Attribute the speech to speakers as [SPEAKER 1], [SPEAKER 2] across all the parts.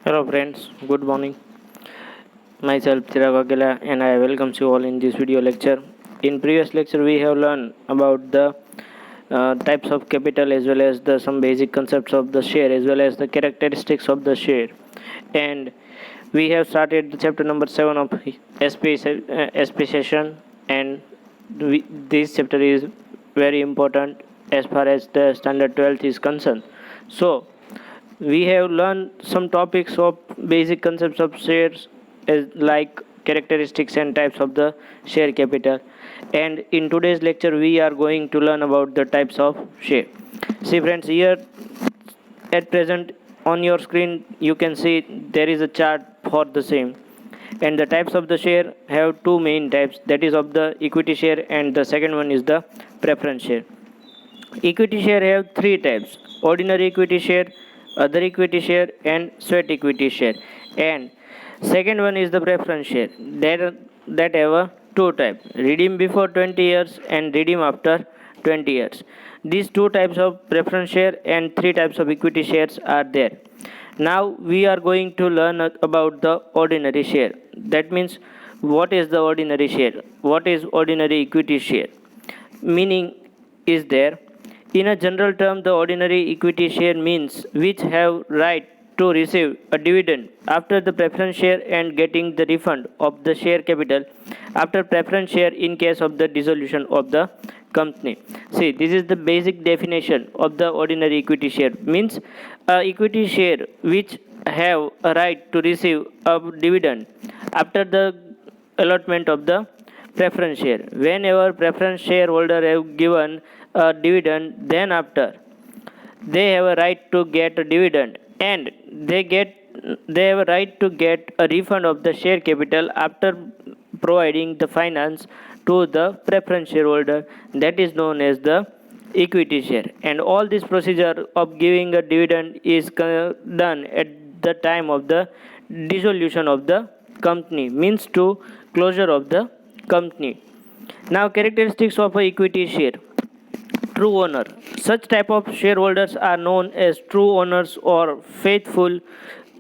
[SPEAKER 1] Hello friends, good morning. Myself Chirag Agela and I welcome you all in this video lecture. In previous lecture we have learned about the types of capital as well as the some basic concepts of the share as well as the characteristics of the share. And we have started the chapter number 7 of SP session, and this chapter is very important as far as the standard 12th is concerned. So we have learned some topics of basic concepts of shares as like characteristics and types of the share capital, and in today's lecture we are going to learn about the types of share. See friends, here at present on your screen you can see there is a chart for the same, and the types of the share have two main types, that is of the equity share and the second one is the preference share. Equity share have three types: ordinary equity share, other equity share, and sweat equity share. And second one is the preference share. That have a two type: redeem before 20 years and redeem after 20 years. These two types of preference share and three types of equity shares are there. Now we are going to learn about the ordinary share. That means what is the ordinary share? What is ordinary equity share? Meaning is there. In a general term, the ordinary equity share means which have right to receive a dividend after the preference share and getting the refund of the share capital after preference share in case of the dissolution of the company. See, this is the basic definition of the ordinary equity share. Means equity share which have a right to receive a dividend after the allotment of the preference share. Whenever preference shareholder have given a dividend, then after they have a right to get a dividend, and they have a right to get a refund of the share capital after providing the finance to the preference shareholder, that is known as the equity share. And all this procedure of giving a dividend is done at the time of the dissolution of the company, means to closure of the company. Now characteristics of a equity share. True owner. Such type of shareholders are known as true owners or faithful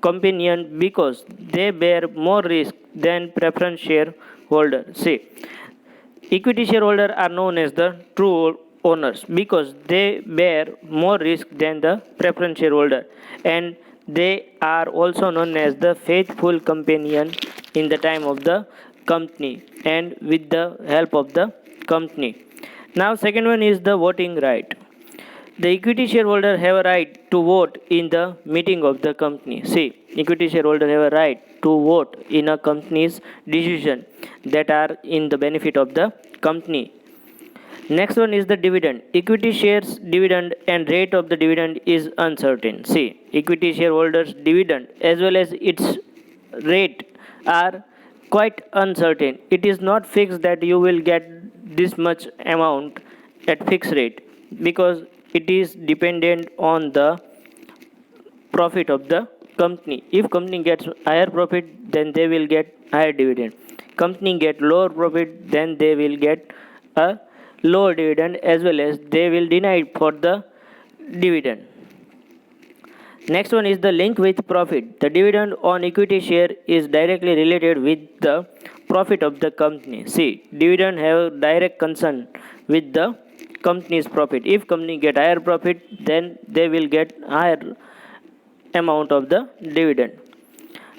[SPEAKER 1] companion because they bear more risk than preference shareholder. See, equity shareholders are known as the true owners because they bear more risk than the preference shareholder, and they are also known as the faithful companion in the time of the company and with the help of the company. Now second one is the voting right. The equity shareholder have a right to vote in the meeting of the company. See, equity shareholder have a right to vote in a company's decision that are in the benefit of the company. Next one is the dividend. Equity shares dividend and rate of the dividend is uncertain. See, equity shareholders dividend as well as its rate are quite uncertain. It is not fixed that you will get this much amount at fixed rate because it is dependent on the profit of the company. If company gets higher profit, then they will get higher dividend. Company get lower profit, then they will get a lower dividend as well as they will deny for the dividend. Next one is the link with profit. The dividend on equity share is directly related with the profit of the company. See, dividend have direct concern with the company's profit. If company get higher profit, then they will get higher amount of the dividend.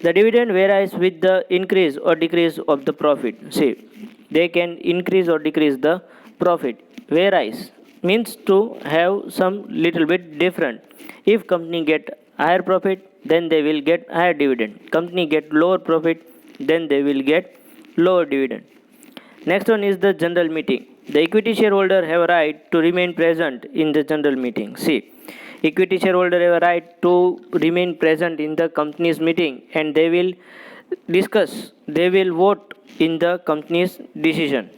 [SPEAKER 1] The dividend varies with the increase or decrease of the profit. See, they can increase or decrease the profit. Varies means to have some little bit different. If company get higher profit, then they will get higher dividend. Company get lower profit, then they will get lower dividend. Next one is the general meeting. The equity shareholder have a right to remain present in the general meeting. See, equity shareholder have a right to remain present in the company's meeting, and they will discuss, they will vote in the company's decision.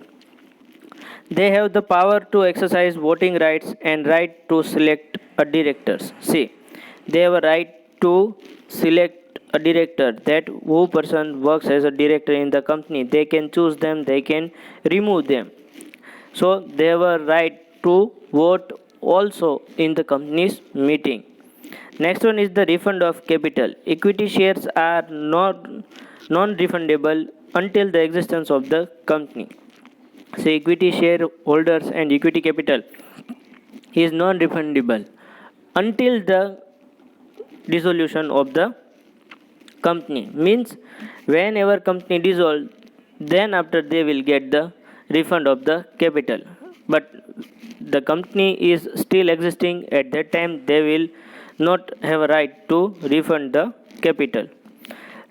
[SPEAKER 1] They have the power to exercise voting rights and right to select a directors. See, they have a right to select a director, that who person works as a director in the company. They can choose them, they can remove them. So they have a right to vote also in the company's meeting. Next one is the refund of capital. Equity shares are not non-refundable until the existence of the company. So equity shareholders and equity capital is non-refundable until the dissolution of the company. Means whenever company dissolve, then after they will get the refund of the capital. But the company is still existing at that time, they will not have a right to refund the capital.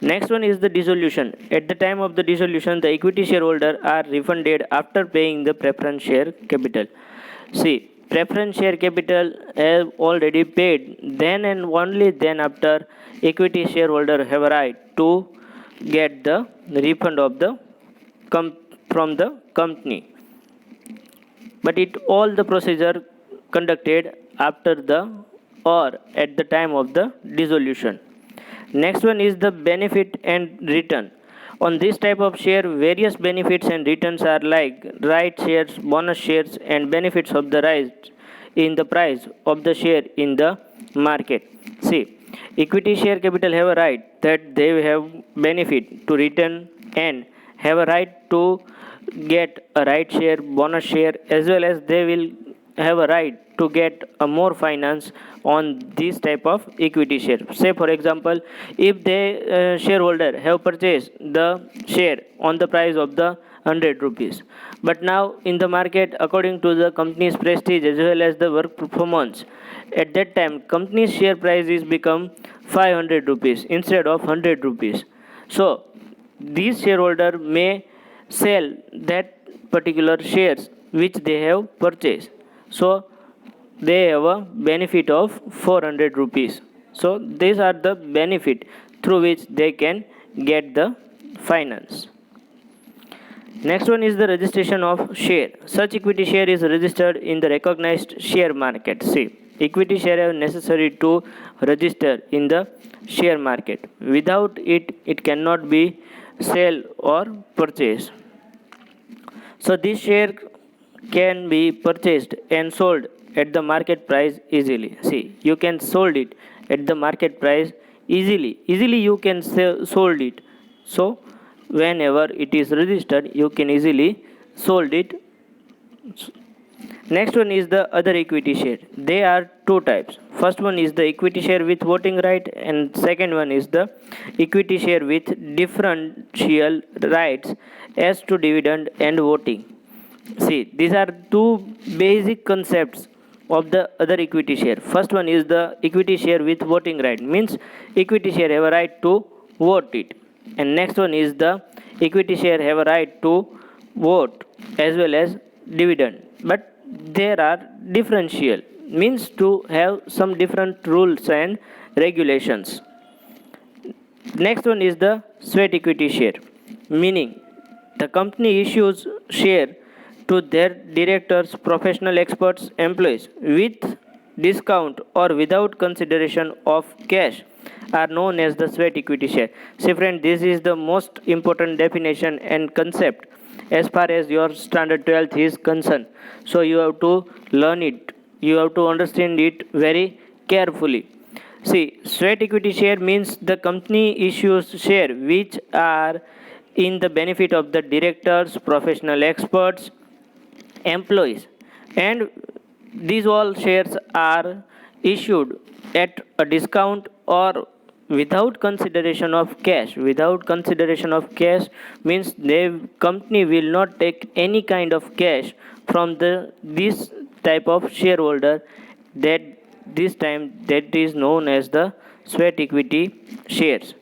[SPEAKER 1] Next one is the dissolution. At the time of the dissolution, the equity shareholder are refunded after paying the preference share capital. See, preference share capital have already paid, then and only then after equity shareholder have a right to get the refund of the from the company. But it all the procedure conducted after the or at the time of the dissolution. Next one is the benefit and return. On this type of share, various benefits and returns are like right shares, bonus shares, and benefits of the rise in the price of the share in the market. See, equity share capital have a right that they have benefit to return and have a right to get a right share, bonus share, as well as they will have a right to get a more finance on this type of equity share. Say for example, if the shareholder have purchased the share on the price of the 100 rupees, but now in the market, according to the company's prestige as well as the work performance, at that time company's share price is become 500 rupees instead of 100 rupees. So these shareholder may sell that particular shares which they have purchased. So they have a benefit of 400 rupees. So these are the benefit through which they can get the finance. Next one is the registration of share. Such equity share is registered in the recognized share market. See, equity share are necessary to register in the share market. Without it, it cannot be sell or purchase. So this share can be purchased and sold at the market price easily. See, you can sold it at the market price easily. Easily you can sell, sold it. So whenever it is registered, you can easily sold it. Next one is the other equity share. They are two types. First one is the equity share with voting right, and second one is the equity share with differential rights as to dividend and voting. See, these are two basic concepts of the other equity share. First one is the equity share with voting right, means equity share have a right to vote it, and next one is the equity share have a right to vote as well as dividend, but there are differential, means to have some different rules and regulations. Next one is the sweat equity share, meaning the company issues share to their directors, professional experts, employees with discount or without consideration of cash are known as the sweat equity share. See friend, this is the most important definition and concept as far as your standard 12th is concerned. So you have to learn it. You have to understand it very carefully. See, sweat equity share means the company issues share which are in the benefit of the directors, professional experts, employees, and these all shares are issued at a discount or without consideration of cash. Without consideration of cash means the company will not take any kind of cash from the this type of shareholder. That this time that is known as the sweat equity shares.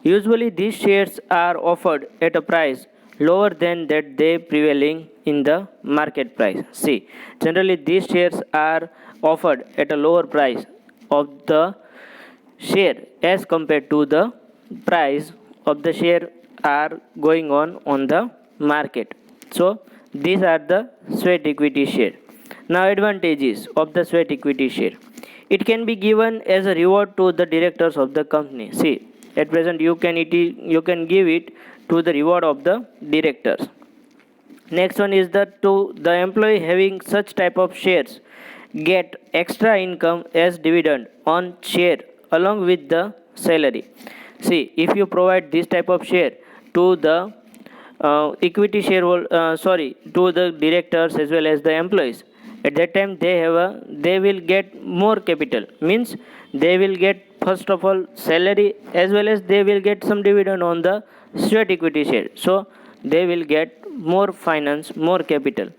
[SPEAKER 1] Usually these shares are offered at a price lower than that they prevailing in the market price. See, generally these shares are offered at a lower price of the share as compared to the price of the share are going on the market. So these are the sweat equity share. Now advantages of the sweat equity share. It can be given as a reward to the directors of the company. See, at present you can give it to the reward of the directors. Next one is that to the employee having such type of shares, get extra income as dividend on share along with the salary. See, if you provide this type of share to the equity shareholder, to the directors as well as the employees, at that time they will get more capital. Means they will get first of all salary as well as they will get some dividend on the sweat equity share. So they will get more finance, more capital.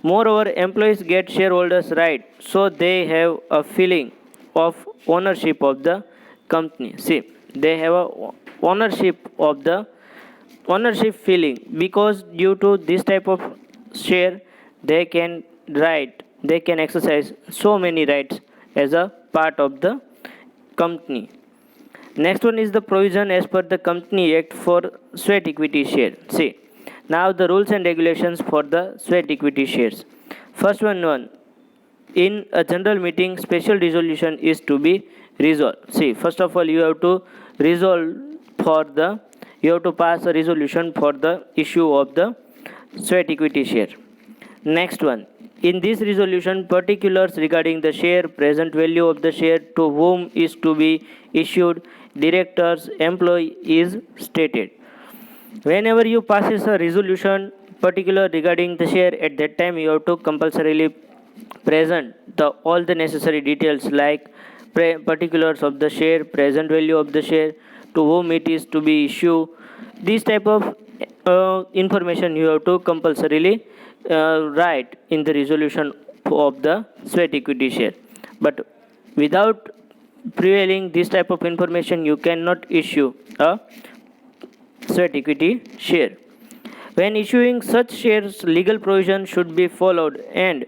[SPEAKER 1] Moreover, employees get shareholders' right, so they have a feeling of ownership of the company. See, they have a ownership feeling, because due to this type of share they can exercise so many rights as a part of the company. Next one is the provision as per the Company Act for sweat equity share. See, now the rules and regulations for the sweat equity shares. First one, in a general meeting, special resolution is to be resolved. See, first of all, you have to resolve for the you have to pass a resolution for the issue of the sweat equity share. Next one, in this resolution, particulars regarding the share, present value of the share, to whom is to be issued, directors, employee is stated. Whenever you passes a resolution particular regarding the share, at that time you have to compulsorily present all the necessary details like particulars of the share, present value of the share, to whom it is to be issued. This type of information you have to compulsorily write in the resolution of the sweat equity share. But without prevailing this type of information, you cannot issue a sweat equity share. When issuing such shares, legal provision should be followed, and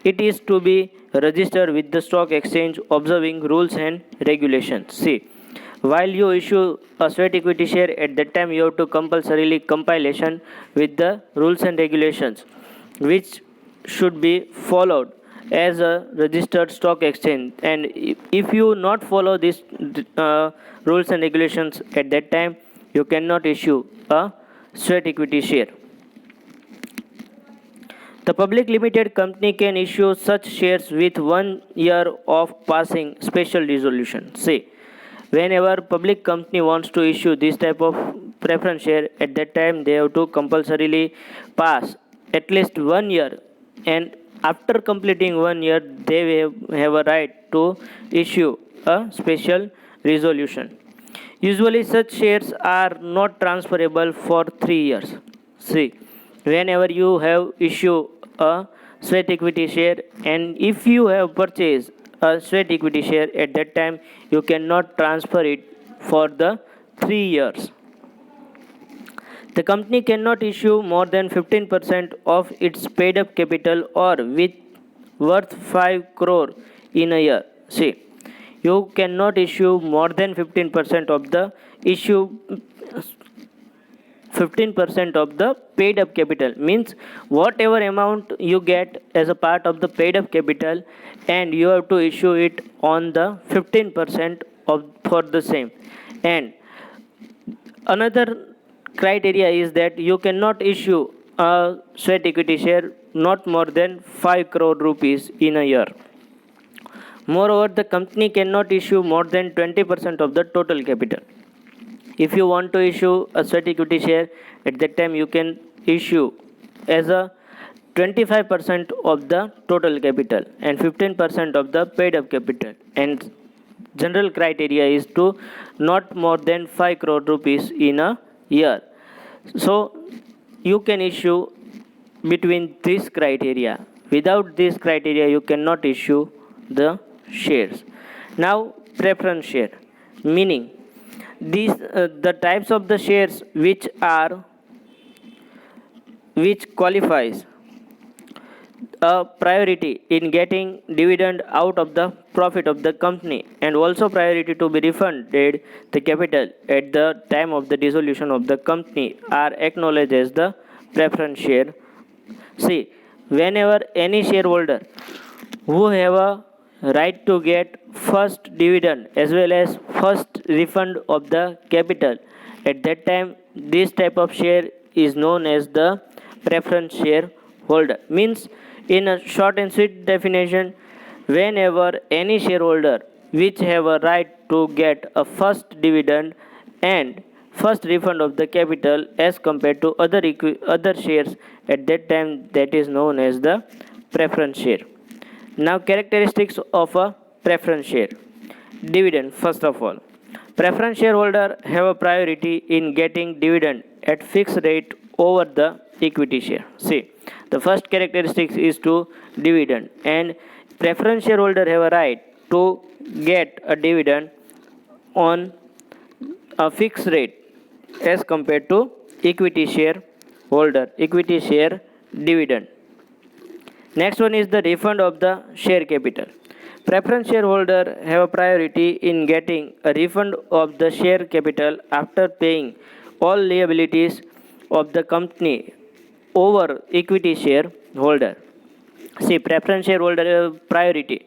[SPEAKER 1] it is to be registered with the stock exchange observing rules and regulations. See, while you issue a sweat equity share, at that time you have to compulsorily compilation with the rules and regulations, which should be followed as a registered stock exchange. And if you not follow these rules and regulations, at that time you cannot issue a sweat equity share. The public limited company can issue such shares with 1 year of passing special resolution. See, whenever public company wants to issue this type of preference share, at that time they have to compulsorily pass at least 1 year, and after completing 1 year they have a right to issue a special resolution. Usually such shares are not transferable for 3 years. See, whenever you have issue a sweat equity share, and if you have purchased a sweat equity share, at that time you cannot transfer it for the 3 years. The company cannot issue more than 15% of its paid up capital or with worth 5 crore in a year. See, you cannot issue more than 15% of the issue 15% of the paid up capital. Means whatever amount you get as a part of the paid up capital, and you have to issue it on the 15% of for the same. And another criteria is that you cannot issue a sweat equity share not more than 5 crore rupees in a year. Moreover, the company cannot issue more than 20% of the total capital. If you want to issue a sweat equity share, at that time you can issue as a 25% of the total capital and 15% of the paid up capital. And general criteria is to not more than 5 crore rupees in a year. So you can issue between this criteria. Without this criteria, you cannot issue the shares. Now, preference share, meaning these the types of the shares which qualifies a priority in getting dividend out of the profit of the company, and also priority to be refunded the capital at the time of the dissolution of the company are acknowledged as the preference share. See, whenever any shareholder who have a right to get first dividend as well as first refund of the capital, at that time this type of share is known as the preference shareholder. Means in a short and sweet definition, whenever any shareholder which have a right to get a first dividend and first refund of the capital as compared to other shares at that time, that is known as the preference share. Now characteristics of a preference share. Dividend. First of all, preference shareholder have a priority in getting dividend at fixed rate over the equity share. See, the first characteristic is to dividend, and preference shareholder have a right to get a dividend on a fixed rate as compared to equity share equity share dividend. Next one is the refund of the share capital. Preference shareholder have a priority in getting a refund of the share capital after paying all liabilities of the company over equity shareholder. See, preference shareholder have priority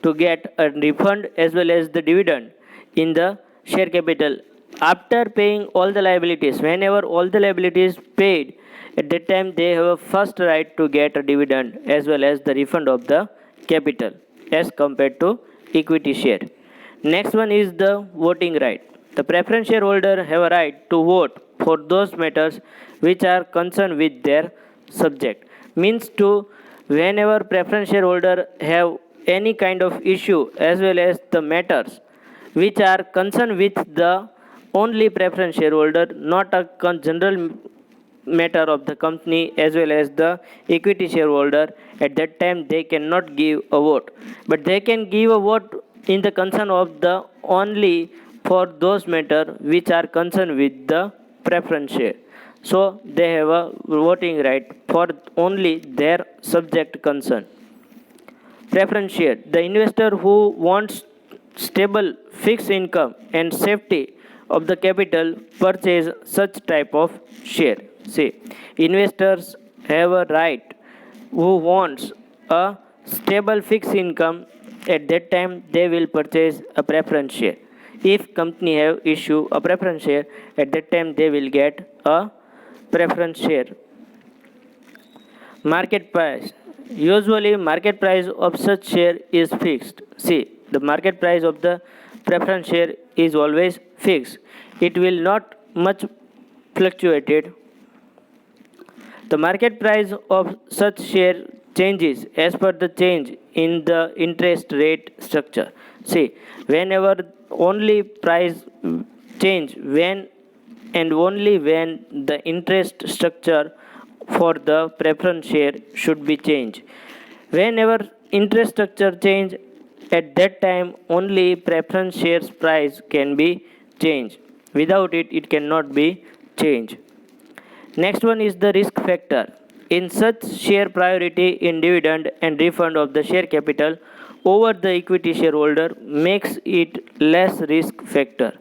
[SPEAKER 1] to get a refund as well as the dividend in the share capital after paying all the liabilities. Whenever all the liabilities paid, at that time they have a first right to get a dividend as well as the refund of the capital as compared to equity share. Next one is the voting right. The preference shareholder have a right to vote for those matters which are concerned with their subject. Means to, whenever preference shareholder have any kind of issue as well as the matters which are concerned with the only preference shareholder, not a general matter of the company as well as the equity shareholder, at that time they cannot give a vote, but they can give a vote in the concern of the only for those matter which are concerned with the preference share. So they have a voting right for only their subject concern. Preference share. The investor who wants stable fixed income and safety of the capital purchase such type of share. See, investors have a right who wants a stable fixed income, at that time they will purchase a preference share. If company have issue a preference share, at that time they will get a preference share. Market price. Usually market price of such share is fixed. See, the market price of the preference share is always fixed. It will not much fluctuated. The market price of such share changes as per the change in the interest rate structure. See, whenever only price change when and only when the interest structure for the preference share should be changed. Whenever interest structure change, at that time only preference shares price can be changed. Without it, it cannot be changed. Next one is the risk factor. In such share priority in dividend and refund of the share capital over the equity shareholder makes it less risk factor.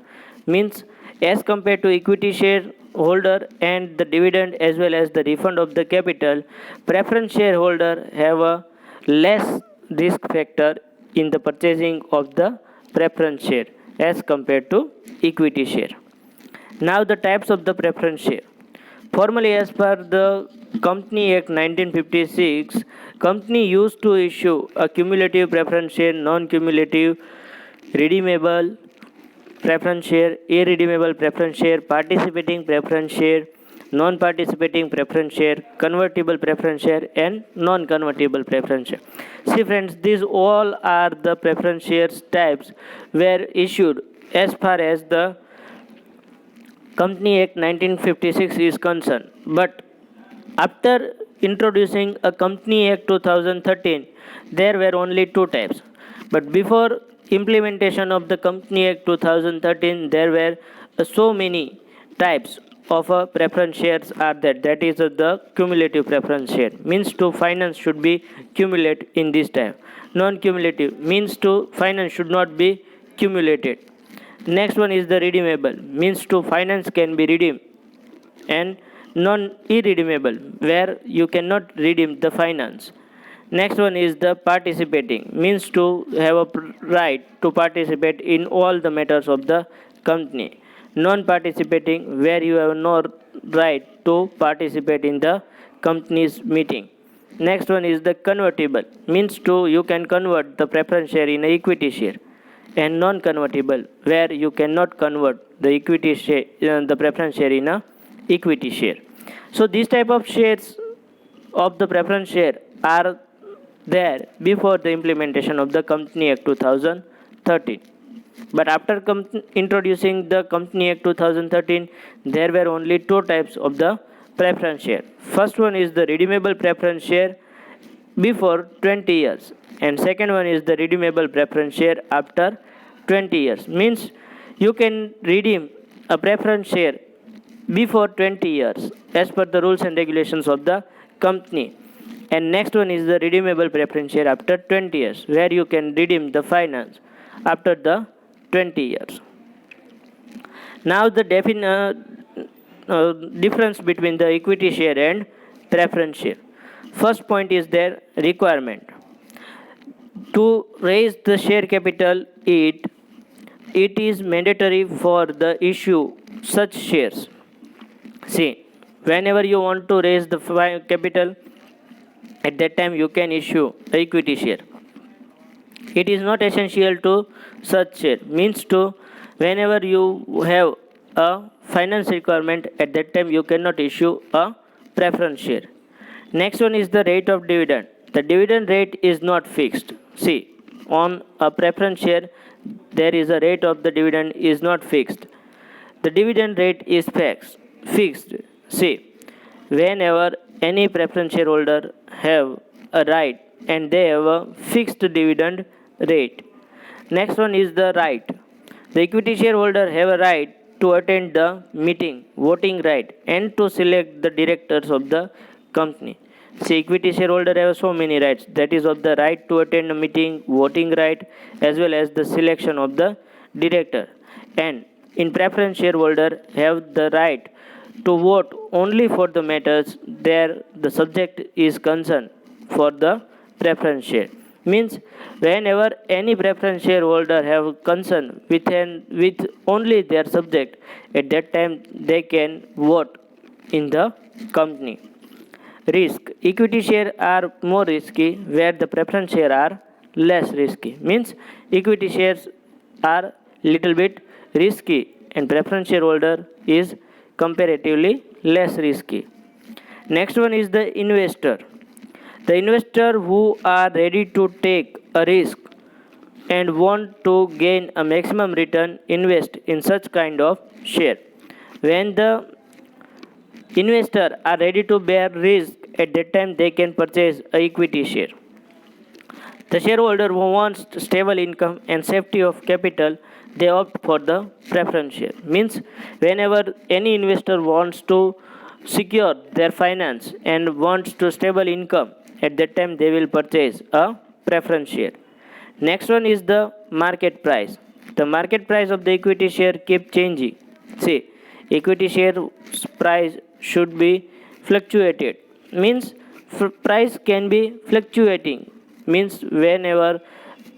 [SPEAKER 1] Means as compared to equity shareholder and the dividend as well as the refund of the capital, preference shareholder have a less risk factor in the purchasing of the preference share as compared to equity share. Now the types of the preference share. Formally, as per the Company Act 1956, company used to issue a cumulative preference share, non-cumulative, redeemable preference share, irredeemable preference share, participating preference share, non-participating preference share, convertible preference share, and non-convertible preference share. See friends, these all are the preference shares types were issued as far as the Company Act 1956 is concerned. But after introducing a Company Act 2013, there were only two types. But before implementation of the Company Act 2013, there were so many types of preference shares are there. That is the cumulative preference share. Means to finance should be cumulated in this type. Non-cumulative means to finance should not be cumulated. Next one is the redeemable, means to finance can be redeemed, and non-irredeemable, where you cannot redeem the finance. Next one is the participating, means to have a right to participate in all the matters of the company. Non-participating, where you have no right to participate in the company's meeting. Next one is the convertible, means to you can convert the preference share in a equity share, and non-convertible, where you cannot convert the equity share, the preference share in a equity share. So these type of shares of the preference share are there before the implementation of the Company Act 2013. But after introducing the Company Act 2013, there were only two types of the preference share. First one is the redeemable preference share before 20 years, and second one is the redeemable preference share after 20 years. Means you can redeem a preference share before 20 years as per the rules and regulations of the company. And next one is the redeemable preference share after 20 years, where you can redeem the finance after the 20 years. Now the difference between the equity share and preference share. First point is their requirement. To raise the share capital, it is mandatory for the issue such shares. See, whenever you want to raise the capital, at that time you can issue the equity share. It is not essential to such share, means to whenever you have a finance requirement, at that time you cannot issue a preference share. Next one is the rate of dividend. The dividend rate is not fixed. See, on a preference share, there is a rate of the dividend is not fixed. The dividend rate is fixed. See, whenever any preference shareholder have a right, and they have a fixed dividend rate. Next one is the right. The equity shareholder have a right to attend the meeting, voting right, and to select the directors of the company. See, equity shareholder have so many rights. That is of the right to attend a meeting, voting right, as well as the selection of the director. And in preference shareholder have the right to vote only for the matters there the subject is concerned for the preference share. Means whenever any preference shareholder have concern with only their subject, at that time they can vote in the company. Risk. Equity share are more risky, where the preference share are less risky. Means equity shares are little bit risky, and preference shareholder is comparatively less risky. Next one is the investor. The investor who are ready to take a risk and want to gain a maximum return invest in such kind of share. When the investor are ready to bear risk, at that time they can purchase a equity share. The shareholder who wants stable income and safety of capital, they opt for the preference share. Means whenever any investor wants to secure their finance and wants to stable income, at that time they will purchase a preference share. Next one is the market price. The market price of the equity share keep changing. See, equity share price should be fluctuated. Means price can be fluctuating. Means whenever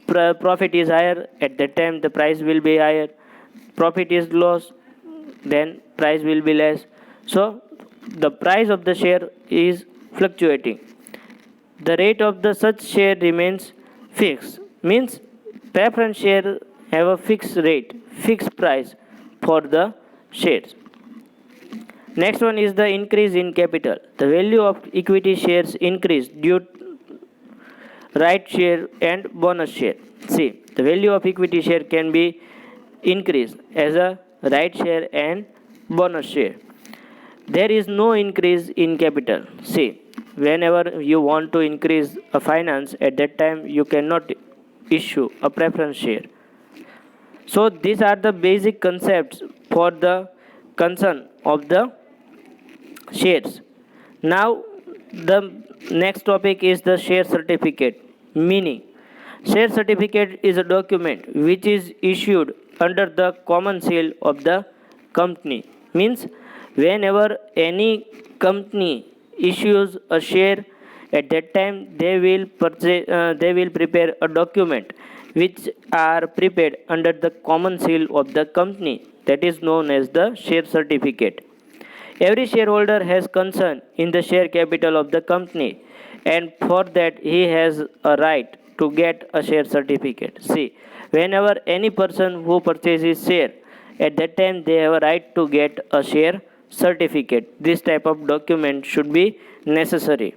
[SPEAKER 1] profit is higher, at that time the price will be higher. Profit is loss, then price will be less. So the price of the share is fluctuating. The rate of the such share remains fixed. Means preference share have a fixed rate, fixed price for the shares. Next one is the increase in capital. The value of equity shares increase due to right share and bonus share. See, the value of equity share can be increased as a right share and bonus share. There is no increase in capital. See, whenever you want to increase a finance, at that time you cannot issue a preference share. So these are the basic concepts for the concern of the shares. Now the next topic is the share certificate. Meaning, share certificate is a document which is issued under the common seal of the company. Means whenever any company issues a share, at that time they will prepare a document which are prepared under the common seal of the company, that is known as the share certificate. Every shareholder has concern in the share capital of the company, and for that he has a right to get a share certificate. See, whenever any person who purchases share, at that time they have a right to get a share certificate. This type of document should be necessary.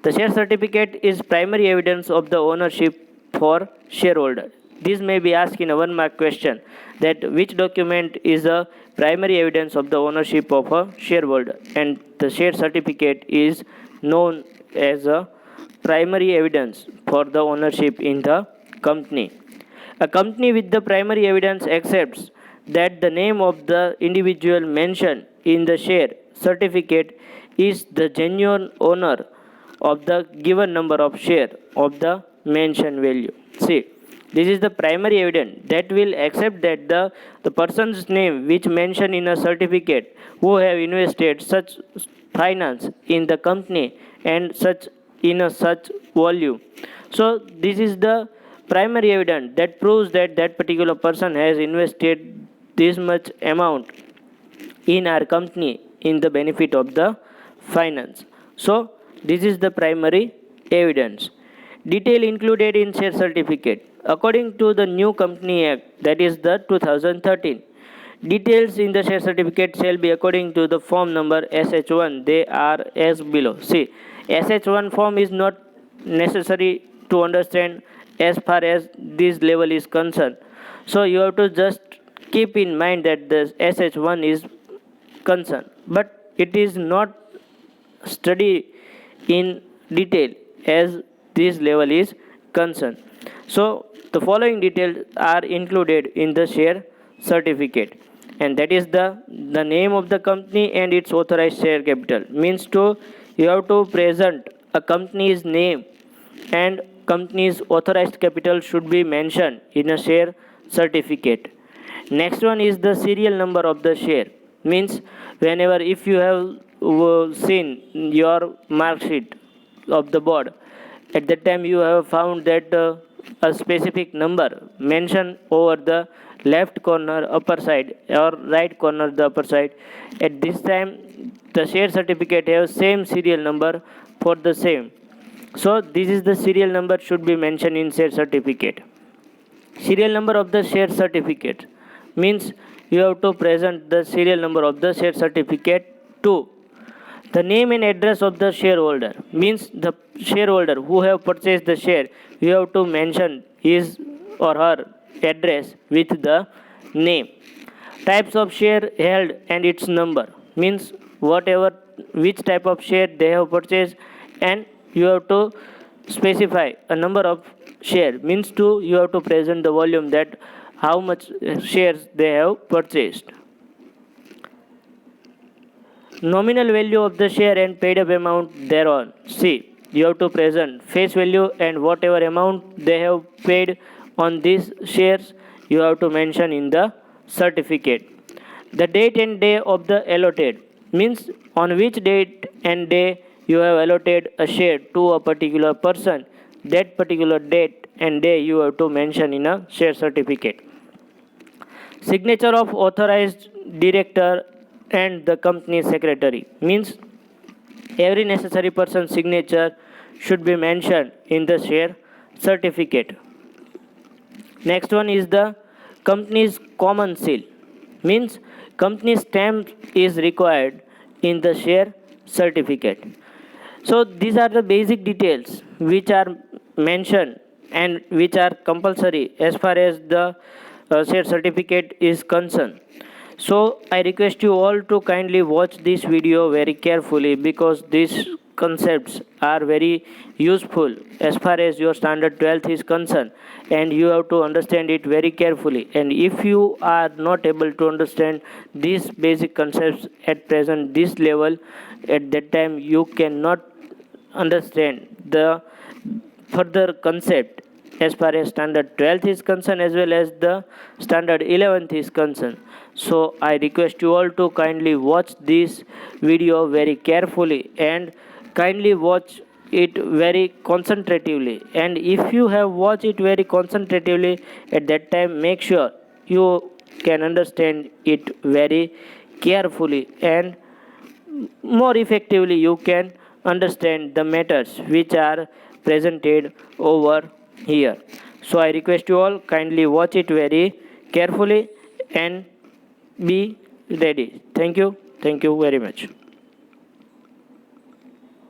[SPEAKER 1] The share certificate is primary evidence of the ownership for shareholder. This may be asked in a one mark question, that which document is the primary evidence of the ownership of a shareholder, and the share certificate is known as a primary evidence for the ownership in the company. A company with the primary evidence accepts that the name of the individual mentioned in the share certificate is the genuine owner of the given number of share of the mentioned value. See, this is the primary evidence that will accept that the person's name which mentioned in a certificate who have invested such finance in the company and such in a such volume. So this is the primary evidence that proves that that particular person has invested this much amount in our company in the benefit of the finance. So this is the primary evidence. Detail included in share certificate. According to the new Company Act, that is the 2013, details in the share certificate shall be according to the form number SH1. They are as below. See, SH1 form is not necessary to understand as far as this level is concerned. So you have to just keep in mind that the SH1 is concerned, but it is not studied in detail as this level is concerned. So the following details are included in the share certificate, and that is the name of the company and its authorized share capital. Means to you have to present a company's name and company's authorized capital should be mentioned in a share certificate. Next one is the serial number of the share. Means whenever if you have seen your mark sheet of the board, at that time you have found that a specific number mentioned over the left corner upper side or right corner the upper side. At this time the share certificate has same serial number for the same. So this is the serial number should be mentioned in share certificate. Serial number of the share certificate means you have to present the serial number of the share certificate to the name and address of the shareholder. Means the shareholder who have purchased the share, you have to mention his or her address with the name. Types of share held and its number. Means whatever which type of share they have purchased, and you have to specify a number of share. Means to you have to present the volume, that how much shares they have purchased. Nominal value of the share and paid up amount thereon. See, you have to present face value and whatever amount they have paid on these shares, you have to mention in the certificate. The date and day of the allotted. Means on which date and day you have allotted a share to a particular person. That particular date and day you have to mention in a share certificate. Signature of authorized director and the company secretary. Means every necessary person's signature should be mentioned in the share certificate. Next one is the company's common seal. Means company stamp is required in the share certificate. So these are the basic details which are mentioned and which are compulsory as far as the share certificate is concerned. So I request you all to kindly watch this video very carefully, because these concepts are very useful as far as your standard 12th is concerned, and you have to understand it very carefully. And if you are not able to understand these basic concepts at present this level, at that time you cannot understand the further concept as far as standard 12th is concerned as well as the standard 11th is concerned. So I request you all to kindly watch this video very carefully and kindly watch it very concentratively. And if you have watched it very concentratively, at that time make sure you can understand it very carefully, and more effectively you can understand the matters which are presented over here. So I request you all kindly watch it very carefully and be ready. Thank you very much.